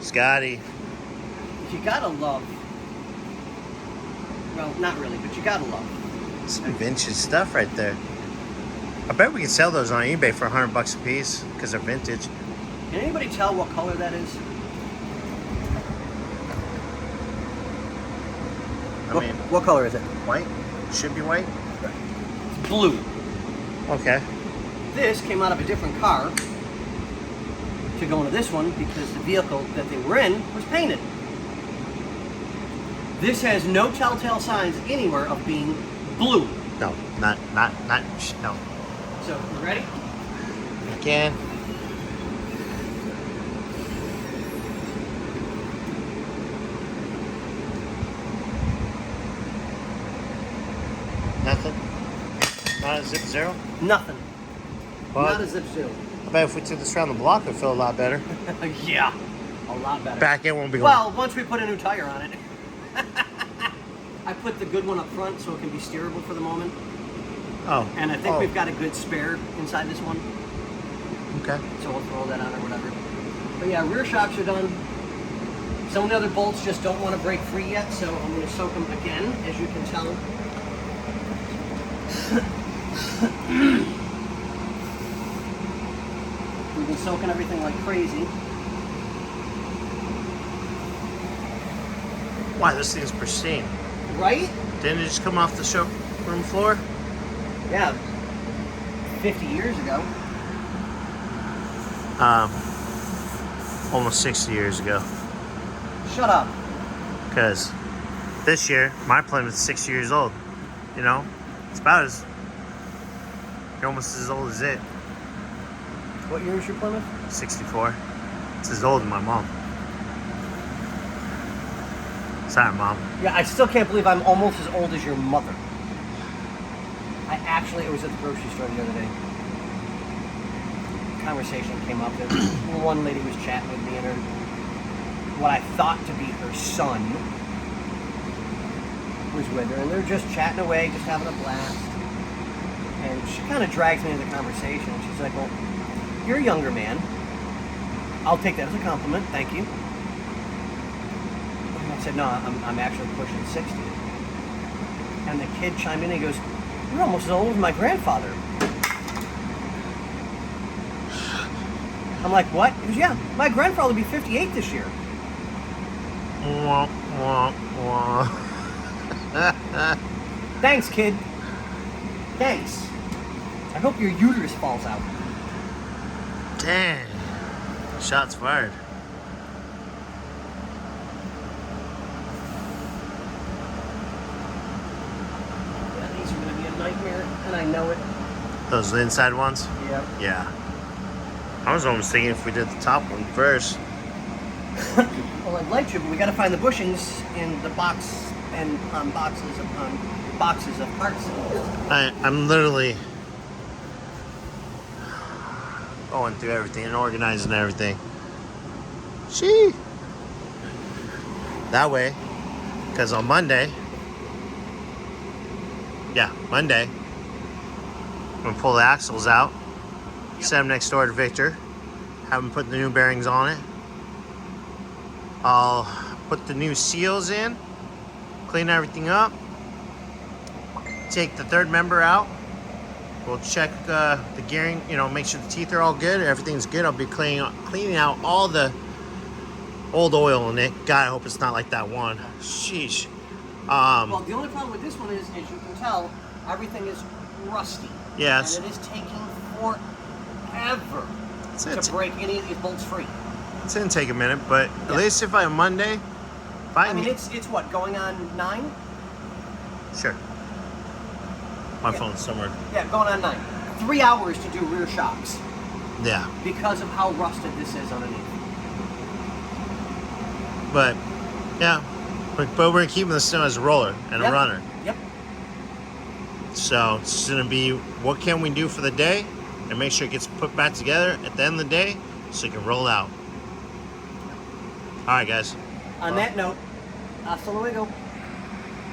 Scotty. You gotta love. Well, not really, but you gotta love. Some vintage stuff right there. I bet we can sell those on eBay for $100 a piece because they're vintage. Can anybody tell what color that is? What color is it? White? Should be white? It's blue. Okay. This came out of a different car to go into this one because the vehicle that they were in was painted. This has no telltale signs anywhere of being blue. No, no. So, you ready? Again. Nothing? Not a zip zero? Nothing. Well, not a zip zero. I bet if we took this around the block, it would feel a lot better. Yeah, a lot better. Back end won't be well, once we put a new tire on it. I put the good one up front so it can be steerable for the moment. Oh. And I think we've got a good spare inside this one. Okay. So we'll throw that on or whatever. But yeah, rear shocks are done. Some of the other bolts just don't want to break free yet, so I'm going to soak them again, as you can tell. We've been soaking everything like crazy. Wow, this thing's pristine. Right? Didn't it just come off the showroom floor? Yeah. 50 years ago. Almost 60 years ago. Shut up. Because this year, my Plymouth's 6 years old. You know? It's about as... You're almost as old as it. What year is your Plymouth? 64. It's as old as my mom. Sorry, Mom. Yeah, I still can't believe I'm almost as old as your mother. I was at the grocery store the other day. Conversation came up. One lady was chatting with me, and what I thought to be her son was with her, and they're just chatting away, just having a blast. And she kind of drags me into the conversation. She's like, "Well, you're a younger man. I'll take that as a compliment. Thank you." I said, "No, I'm actually pushing 60. And the kid chimed in and he goes, "You're almost as old as my grandfather." I'm like, "What?" He goes, "Yeah, my grandfather will be 58 this year." Wah, wah, wah. Thanks, kid. Thanks. I hope your uterus falls out. Dang. Shots fired. Nightmare, and I know it. Those inside ones? Yep. Yeah. I was almost thinking if we did the top one first. Well, I'd like to, but we got to find the bushings in the box and on boxes of parts. I'm literally going through everything and organizing everything. Gee. That way, because on Monday, Monday, I'm going to pull the axles out, set them next door to Victor, have him put the new bearings on it. I'll put the new seals in, clean everything up, take the third member out. We'll check the gearing, make sure the teeth are all good, everything's good. I'll be cleaning out all the old oil in it. God, I hope it's not like that one. Sheesh. Well, the only problem with this one is, as you can tell, everything is rusty. Yes. And it is taking forever to break any of these bolts free. It's going to take a minute, but at least if I Monday... it's what, going on 9? Sure. My phone's somewhere. Yeah, going on 9. 3 hours to do rear shocks. Yeah. Because of how rusted this is underneath. But, yeah. But we're keeping the snow as a roller and a runner. Yep. So it's going to be what can we do for the day and make sure it gets put back together at the end of the day so it can roll out. All right, guys. On that note, hasta luego.